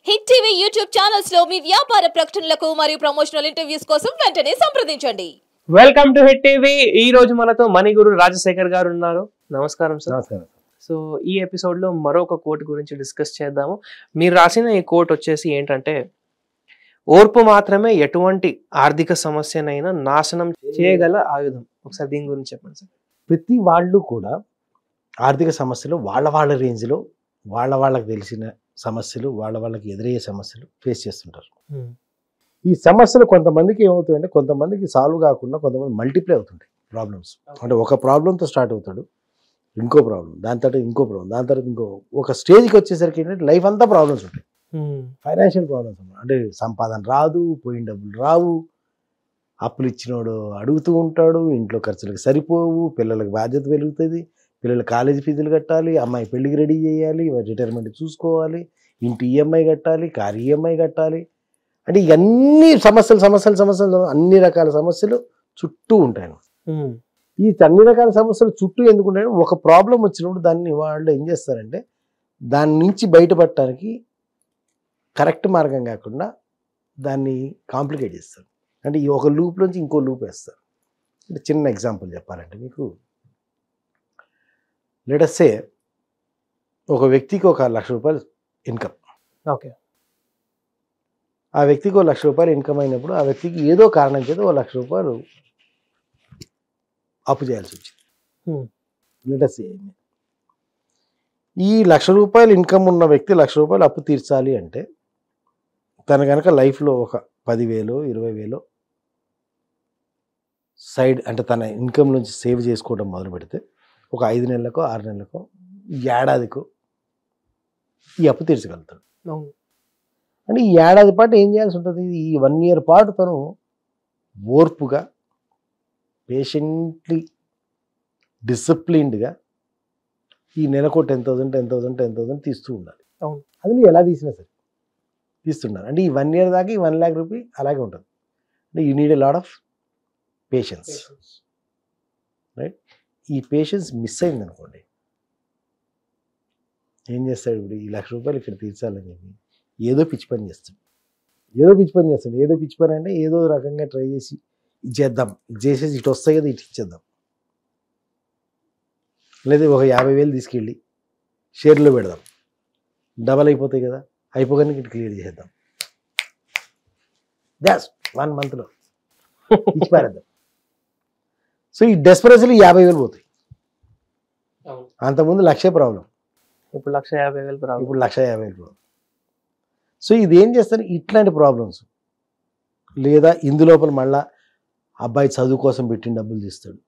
Hit TV YouTube channels లో మీ వ్యాపార ప్రకటనలకు మరియు ప్రమోషనల్ ఇంటర్వ్యూస్ కోసం వెంటనే సంప్రదించండి. Welcome to hit TV. ఈ రోజు మనతో మణిగురు రాజశేఖర్ గారు ఉన్నారు. నమస్కారం సార్. నమస్కారం. సో ఈ ఎపిసోడ్ లో మరొక కోట్ గురించి డిస్కస్ చేద్దాము. మీరు రాసిన ఈ కోట్ వచ్చేసి ఏంటంటే, ఓర్పు మాత్రమే ఎటువంటి ఆర్థిక సమస్యనైనా నాశనం చేయగల ఆయుధం. ఒకసారి దీని గురించి చెప్పండి సార్. ప్రతి వాళ్ళు కూడా ఆర్థిక సమస్యలు వాళ్ళ రేంజ్లో వాళ్ళకి తెలిసిన సమస్యలు వాళ్ళకి ఎదురయ్యే సమస్యలు ఫేస్ చేస్తుంటారు. ఈ సమస్యలు కొంతమందికి ఏమవుతాయంటే, కొంతమందికి సాల్వ్ కాకుండా కొంతమంది మల్టిప్లై అవుతుంటాయి ప్రాబ్లమ్స్. అంటే ఒక ప్రాబ్లంతో స్టార్ట్ అవుతాడు, ఇంకో ప్రాబ్లం, దాని తర్వాత ఇంకో ప్రాబ్లం, దాని తర్వాత ఇంకో, ఒక స్టేజ్కి వచ్చేసరికి ఏంటంటే లైఫ్ అంతా ప్రాబ్లమ్స్ ఉంటాయి. ఫైనాన్షియల్ ప్రాబ్లమ్స్ అంటే సంపాదన రాదు, పోయిన డబ్బులు రావు, అప్పులు ఇచ్చినోడు అడుగుతూ ఉంటాడు, ఇంట్లో ఖర్చులకు సరిపోవు, పిల్లలకు బాధ్యత పెరుగుతుంది, పిల్లల కాలేజీ ఫీజులు కట్టాలి, అమ్మాయి పెళ్ళికి రెడీ చేయాలి, రిటైర్మెంట్ చూసుకోవాలి, ఇంటి ఈఎంఐ కట్టాలి, కారు ఈఎంఐ కట్టాలి. అంటే ఇవన్నీ సమస్యలు అన్ని రకాల సమస్యలు చుట్టూ ఉంటాయి. ఈ అన్ని రకాల సమస్యలు చుట్టూ ఎందుకు ఉంటాయి? ఒక ప్రాబ్లం వచ్చినప్పుడు దాన్ని వాళ్ళు ఏం చేస్తారంటే, దాని నుంచి బయటపడటానికి కరెక్ట్ మార్గం కాకుండా దాన్ని కాంప్లికేట్ చేస్తారు. అంటే ఈ ఒక లూప్ నుంచి ఇంకో లూప్ వేస్తారు. అంటే చిన్న ఎగ్జాంపుల్ చెప్పాలంటే మీకు, లెట్ అస్ సే ఒక వ్యక్తికి ఒక ₹1,00,000 ఇన్కమ్. ఓకే. ఆ వ్యక్తికి ₹1,00,000 ఇన్కమ్ అయినప్పుడు ఆ వ్యక్తికి ఏదో కారణం చేత ₹1,00,000 అప్పు చేయాల్సి వచ్చింది. లెట్ అస్ సే ఈ ₹1,00,000 ఇన్కమ్ ఉన్న వ్యక్తి ₹1,00,000 అప్పు తీర్చాలి అంటే, తన కనుక లైఫ్లో ఒక 10,000 20,000 సైడ్ అంటే తన ఇన్కమ్ నుంచి సేవ్ చేసుకోవడం మొదలు పెడితే, ఒక 5 నెలలకో 6 నెలలకో ఏడాదికో ఈ అప్పు తీర్చగలుగుతాడు. అంటే ఈ ఏడాది పాటు ఏం చేయాల్సి ఉంటుంది? ఈ 1 year పాటు తను ఓర్పుగా, పేషెంట్లీ, డిసిప్లిన్డ్గా ఈ నెలకు 10,000 తీస్తూ ఉండాలి. అది నువ్వు ఎలా తీసినా సరే తీస్తున్నారు. అంటే ఈ 1 year దాకా ఈ ₹1,00,000 అలాగే ఉంటుంది. అంటే you need a lot of patience, right? ఈ పేషెన్స్ మిస్ అయింది అనుకోండి, ఏం చేస్తాడు? ఇప్పుడు ఈ ₹1,00,000 ఇక్కడ తీర్చాలని చెప్పి ఏదో పిచ్చి పని చేస్తాడు. ఏదో పిచ్చి పని అంటే ఏదో రకంగా ట్రై చేసి ఇది చేద్దాం, ఇది చేసేసి ఇటు వస్తాయి కదా, ఇటు ఇచ్చేద్దాం, లేదా ఒక 50,000 తీసుకెళ్ళి షేర్లో పెడదాం, డబల్ అయిపోతాయి కదా, అయిపోగానే ఇటు క్లియర్ చేసేద్దాం, జస్ట్ 1 monthలో ఇచ్చి పారేద్దాం. సో ఈ డెస్పరెసీలు 50,000 పోతాయి. అంతకుముందు 1,00,000 ప్రాబ్లం, ఇప్పుడు 1,50,000 ప్రాబ్లం. ఇప్పుడు 1,50,000 ప్రాబ్లం. సో ఇది ఏం చేస్తారు? ఇట్లాంటి ప్రాబ్లమ్స్. లేదా ఇందులోపల మళ్ళా అబ్బాయి చదువు కోసం పెట్టిన డబ్బులు తీస్తాడు.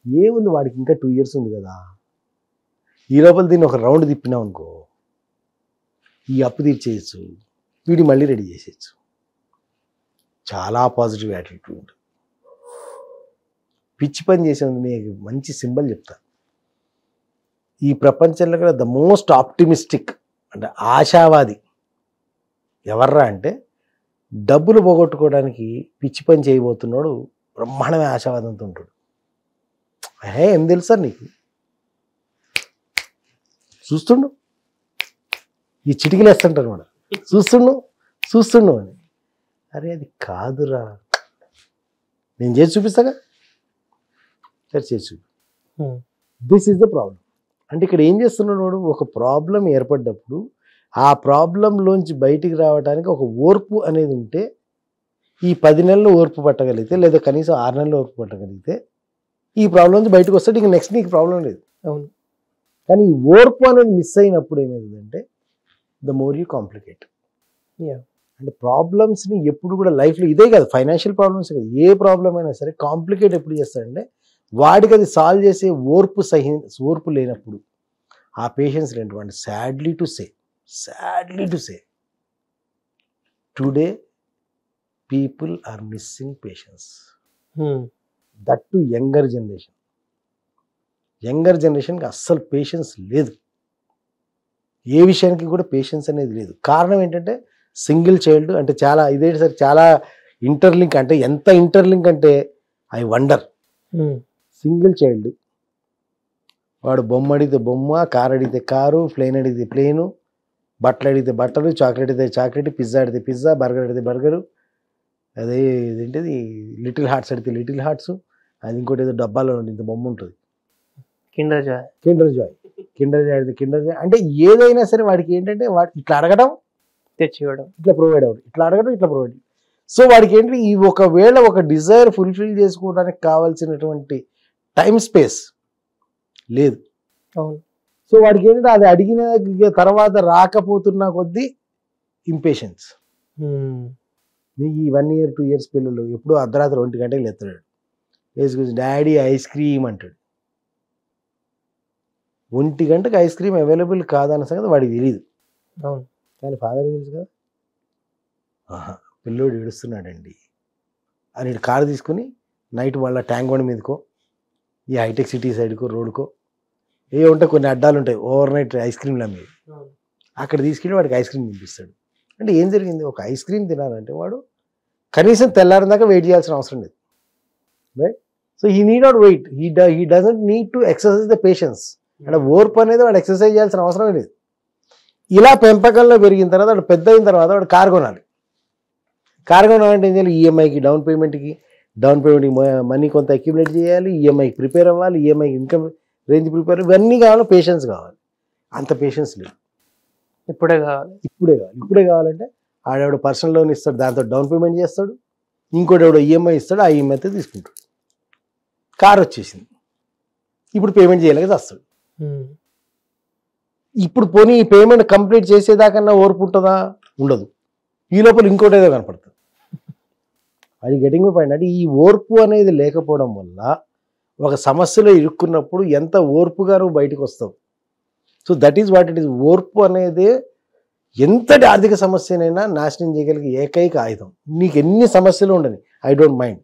ఏముంది, వాడికి ఇంకా 2 years ఉంది కదా, ఈ లోపల దీన్ని ఒక రౌండ్ తిప్పినాం అనుకో, ఈ అప్పు తీర్చేయచ్చు, వీడి మళ్ళీ రెడీ చేసేయచ్చు. చాలా పాజిటివ్ యాటిట్యూడ్. పిచ్చి పని చేసేందుకు మీకు మంచి సింబల్ చెప్తా. ఈ ప్రపంచంలో కూడా ద మోస్ట్ ఆప్టిమిస్టిక్ అంటే ఆశావాది ఎవర్రా అంటే, డబ్బులు పోగొట్టుకోవడానికి పిచ్చి పని చేయబోతున్నాడు బ్రహ్మాండమే ఆశావాదంతో ఉంటాడు. ఏం తెలుసా నీకు, చూస్తుండు, ఈ చిటికలు వేస్తుంటారు మనం, చూస్తుండు అని. అరే అది కాదురా, నేను చేసి చూపిస్తాగా, సరే చేసి చూపి. This is the problem. అంటే ఇక్కడ ఏం చేస్తున్నాడు వాడు? ఒక ప్రాబ్లం ఏర్పడ్డప్పుడు ఆ ప్రాబ్లంలోంచి బయటికి రావడానికి ఒక ఓర్పు అనేది ఉంటే, ఈ 10 నెలలు ఓర్పు పట్టగలిగితే, లేదా కనీసం 6 నెలలు ఓర్పు పట్టగలిగితే ఈ ప్రాబ్లం నుంచి బయటకు వస్తే ఇంక నెక్స్ట్ నీకు ప్రాబ్లం లేదు. అవును. కానీ ఈ ఓర్పు అనేది మిస్ అయినప్పుడు ఏమైందంటే, ద మోర్ యూ కాంప్లికేట్. అంటే ప్రాబ్లమ్స్ని ఎప్పుడు కూడా లైఫ్లో, ఇదే కాదు ఫైనాన్షియల్ ప్రాబ్లమ్స్ కాదు, ఏ ప్రాబ్లం అయినా సరే కాంప్లికేట్ ఎప్పుడు చేస్తాడంటే, వాడికి అది సాల్వ్ చేసే ఓర్పు లేనప్పుడు, ఆ పేషెన్స్ లేనటువంటి, sadly to say today people are missing patience. That to younger జనరేషన్కి అస్సలు పేషెన్స్ లేదు. ఏ విషయానికి కూడా పేషెన్స్ అనేది లేదు. కారణం ఏంటంటే, సింగిల్ చైల్డ్ అంటే చాలా ఇదే సార్, చాలా ఇంటర్లింక్. అంటే ఎంత ఇంటర్లింక్ అంటే ఐ వండర్. సింగిల్ చైల్డ్, వాడు బొమ్మ అడిగితే బొమ్మ, కారు అడిగితే కారు, ప్లేన్ అడిగితే ప్లేను, బట్టలు అడిగితే బట్టలు, చాక్లెట్ అయితే చాక్లెట్, పిజ్జా అడిగితే పిజ్జా, బర్గర్ అడిగితే బర్గరు, అదే ఇదేంటిది లిటిల్ హార్ట్స్ అడిగితే లిటిల్ హార్ట్స్, అది ఇంకోటి ఏదో డబ్బాలో ఇంత బొమ్మ ఉంటుంది కిండర్ జాయ్. కిండర్ జాయ్ అడిగితే కిండర్ జాయ్. అంటే ఏదైనా సరే వాడికి ఏంటంటే వాడికి ఇట్లా అడగడం తెచ్చివ్వడం, ఇట్లా ప్రొవైడ్ అవ్వడం, ఇట్లా అడగడం, ఇట్లా ప్రొవైడ్. సో వాడికి ఏంటి ఈ ఒకవేళ ఒక డిజైర్ ఫుల్ఫిల్ చేసుకోవడానికి కావాల్సినటువంటి టైం స్పేస్ లేదు. అవును. సో వాడికి ఏంటంటే అది అడిగిన తర్వాత రాకపోతున్న కొద్దీ ఇంపేషన్స్. నీకు ఈ 1 year 2 years పిల్లలు ఎప్పుడూ అర్ధరాత్రి 1 గంటకి లేస్తాడు, వేసుకొచ్చి డాడీ ఐస్ క్రీమ్ అంటాడు. 1 గంటకి ఐస్ క్రీమ్ అవైలబుల్ కాదన్న సంగతి వాడికి తెలియదు, అవును. కానీ ఫాదర్ తెలుసు కదా. పిల్లోడు ఏడుస్తున్నాడండి అని కారు తీసుకుని నైట్ వాళ్ళ ట్యాంక్ బండ్ మీదకో, ఈ హైటెక్ సిటీ సైడ్కో, రోడ్కో ఏ ఉంటే కొన్ని అడ్డాలు ఉంటాయి ఓవర్ నైట్ ఐస్ క్రీమ్లు అమ్మేవి, అక్కడ తీసుకెళ్ళి వాడికి ఐస్ క్రీమ్ తినిపిస్తాడు. అంటే ఏం జరిగింది, ఒక ఐస్ క్రీమ్ తినాలంటే వాడు కనీసం తెల్లారిన దాకా వెయిట్ చేయాల్సిన అవసరం లేదు, right? So he need not wait, he doesn't need to exercise the patience. అంటే ఓర్పు అనేది వాడు ఎక్సర్సైజ్ చేయాల్సిన అవసరం లేదు. ఇలా పెంపకంలో పెరిగిన తర్వాత వాడు పెద్ద అయిన తర్వాత వాడు కారు కొనాలి. కారు కొనాలంటే ఏం చేయాలి, ఈఎంఐకి డౌన్ పేమెంట్కి మనీ కొంత అక్యుములేట్ చేయాలి, ఈఎంఐకి ప్రిపేర్ అవ్వాలి, ఈఎంఐకి ఇన్కమ్ రేంజ్ ప్రిపేర్, ఇవన్నీ కావాలి, పేషెన్స్ కావాలి. అంత పేషెన్స్ లేదు. ఇప్పుడే కావాలంటే ఆడెవడో పర్సనల్ లోన్ ఇస్తాడు, దాంతో డౌన్ పేమెంట్ చేస్తాడు, ఇంకోటి ఎవడో ఈఎంఐ ఇస్తాడు, ఆ ఈఎంఐతో తీసుకుంటాడు. కారు వచ్చేసింది, ఇప్పుడు పేమెంట్ చేయలేక వస్తాడు. ఇప్పుడు పోనీ ఈ పేమెంట్ కంప్లీట్ చేసేదాకన్నా ఓర్పు ఉంటుందా? ఉండదు. ఈ లోపల ఇంకోటి ఏదో కనపడుతుంది. అది గెటింగ్ పాయింట్. అంటే ఈ ఓర్పు అనేది లేకపోవడం వల్ల ఒక సమస్యలో ఇరుక్కున్నప్పుడు ఎంత ఓర్పుగా నువ్వు బయటకు వస్తావు. So that is what it is. ఓర్పు అనేది ఎంతటి ఆర్థిక సమస్యనైనా నాశనం చేయగలిగే ఏకైక ఆయుధం. నీకు ఎన్ని సమస్యలు ఉండని, ఐ డోంట్ మైండ్.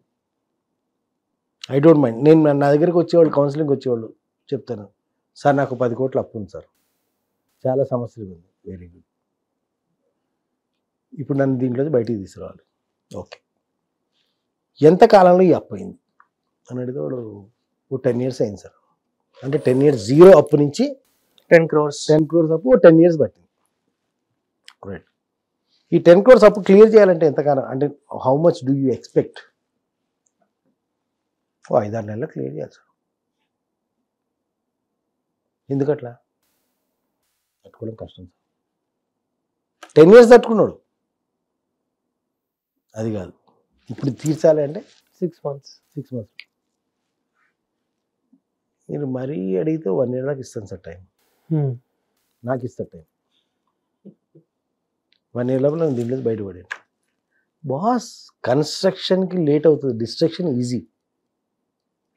నేను నా దగ్గరికి వచ్చేవాళ్ళు, కౌన్సిలింగ్కి వచ్చేవాళ్ళు చెప్తాను, సార్ నాకు 10 కోట్ల అప్పు ఉంది సార్, చాలా సమస్యలు ఉంది. వెరీ గుడ్, ఇప్పుడు నన్ను దీంట్లోంచి బయటికి తీసుకురావాలి. ఓకే, ఎంత కాలంలో ఈ అప్పు అయింది అని అడిగితే వాడు 10 years అయింది సార్. అంటే 10 years జీరో అప్పు నుంచి 10 crores అప్పు 10 years పట్టింది. రైట్. ఈ 10 crores అప్పు క్లియర్ చేయాలంటే ఎంతకాలం, అంటే how much do you expect? 5-6 నెలల్లో క్లియర్ చేయాలి సార్. ఎందుకట్లా? తట్టుకోవడం కష్టం సార్. 10 years తట్టుకున్నాడు, అది కాదు. ఇప్పుడు తీర్చాలి అంటే 6 months. మీరు మరీ అడిగితే 1 year దాకా ఇస్తాను సార్ టైం. నాకు ఇస్తాను టైం. 1 year లోపల నేను దీంట్లో బయటపడాను. బాస్, కన్స్ట్రక్షన్కి లేట్ అవుతుంది, డిస్ట్రక్షన్ ఈజీ.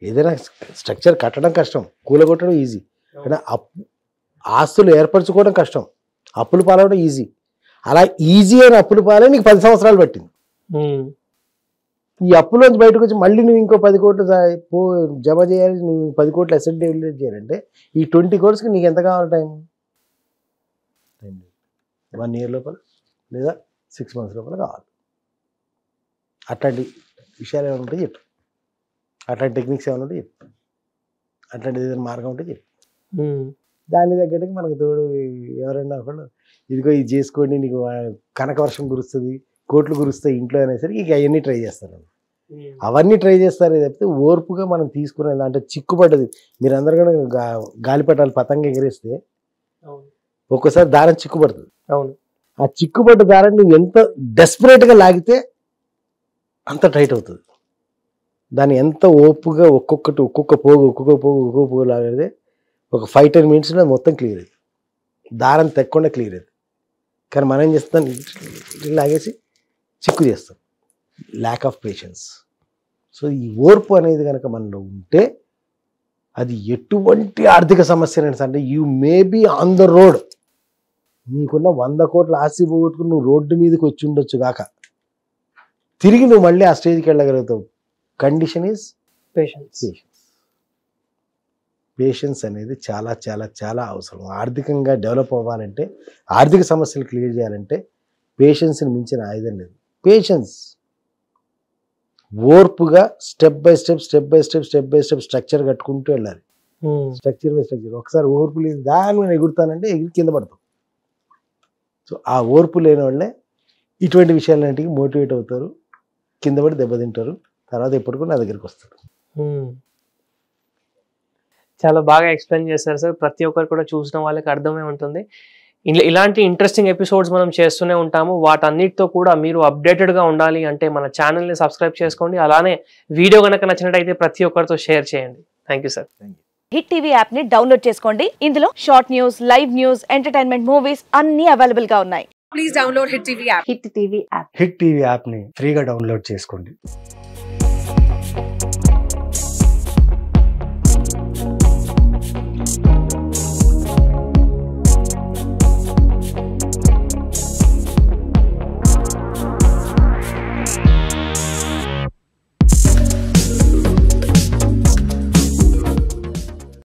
ఏదైనా స్ట్రక్చర్ కట్టడం కష్టం, కూలగొట్టడం ఈజీ. కానీ ఆస్తులు ఏర్పరచుకోవడం కష్టం, అప్పులు పాలవడం ఈజీ. అలా ఈజీ అయిన అప్పులు పాలే నీకు 10 సంవత్సరాలు పట్టింది. ఈ అప్పులోంచి బయటకు వచ్చి మళ్ళీ నువ్వు ఇంకో 10 కోట్లు జమ చేయాలి, నువ్వు 10 కోట్లు అసెట్ డెవలప్ చేయాలంటే ఈ 20 crores నీకు ఎంత కావాలి టైం? 1 year లోపల లేదా 6 months లోపల కావాలి. అట్లాంటి విషయాలు ఏమైనా ఉంటే చెప్పు, అట్లాంటి టెక్నిక్స్ ఏమైనా ఉంటే చెప్పు, అట్లాంటిది ఏదైనా మార్గం ఉంటే చెప్పు. దాని తగ్గట్టుగా మనకు తోడు ఎవరైనా ఒకళ్ళు ఇదిగో ఇది చేసుకోండి, నీకు కనక వర్షం కురుస్తుంది, కోట్లు కురుస్తాయి ఇంట్లో అనేసరికి ఇక అవన్నీ ట్రై చేస్తారు. అవన్నీ ట్రై చేస్తారు తప్పితే ఓర్పుగా మనం తీసుకునేది అంటే చిక్కుపడ్డది. మీరు అందరూ కూడా గాలిపటాలు పతంగ ఎగరేస్తే ఒక్కోసారి దారం చిక్కుపడుతుంది. అవును. ఆ చిక్కుపడ్డ దారం నువ్వు ఎంత డెస్పరేట్గా లాగితే అంత టైట్ అవుతుంది. దాన్ని ఎంత ఓపుగా ఒక్కొక్క పోగు లాగితే ఒక 5-10 minutesలో మొత్తం క్లియర్ అవుతుంది, దారం తెక్కకుండా క్లియర్ అవుతుంది. కానీ మనం ఏం చేస్తాం, లాగేసి చిక్కు చేస్తాం. Lack of patience. సో ఈ ఓర్పు అనేది కనుక మనలో ఉంటే అది ఎటువంటి ఆర్థిక సమస్య అంటే you may be on the road, నీకున్న 100 కోట్ల ఆస్తి పోగొట్టుకుని నువ్వు రోడ్డు మీదకి వచ్చి ఉండొచ్చు కాక తిరిగి నువ్వు మళ్ళీ ఆ స్టేజ్కి వెళ్ళగలుగుతావు. కండిషన్ ఈజ్ పేషెన్స్ అనేది చాలా చాలా చాలా అవసరం. ఆర్థికంగా డెవలప్ అవ్వాలంటే, ఆర్థిక సమస్యలు క్లియర్ చేయాలంటే పేషెన్స్ని మించిన ఆయుధం లేదు. పేషెన్స్, ఓర్పుగా స్టెప్ బై స్టెప్ స్ట్రక్చర్ కట్టుకుంటూ వెళ్ళాలి. Structure by structure. ఒకసారి ఓర్పు లేదు దాని మీద ఎగురుతానంటే ఎగిరి కింద పడతాం. సో ఆ ఓర్పు లేని వాళ్ళే ఇటువంటి విషయాలన్నింటికి మోటివేట్ అవుతారు, కింద పడి దెబ్బతింటారు, తర్వాత ఎప్పటికీ నా దగ్గరికి వస్తారు. చాలా బాగా ఎక్స్ప్లెయిన్ చేశారు సార్. ప్రతి ఒక్కరు కూడా చూసిన వాళ్ళకి అర్థమే ఉంటుంది. ఇలాంటి ఇంట్రెస్టింగ్ ఎపిసోడ్స్ మనం చేస్తూనే ఉంటాము. వాటన్నిటితో కూడా మీరు అప్డేటెడ్గా ఉండాలి అంటే మన ఛానల్ని సబ్స్క్రైబ్ చేసుకోండి. అలానే వీడియో కనుక నచ్చినట్టయితే ప్రతి ఒక్కరితో షేర్ చేయండి. Thank you sir. Hit TV app ని డౌన్లోడ్ చేసుకోండి. ఇందులో short news, live news, entertainment movies అన్ని అవైలబుల్ గా ఉన్నాయి. Please download hit TV app. Hit TV యాప్ని ఫ్రీగా డౌన్లోడ్ చేసుకోండి.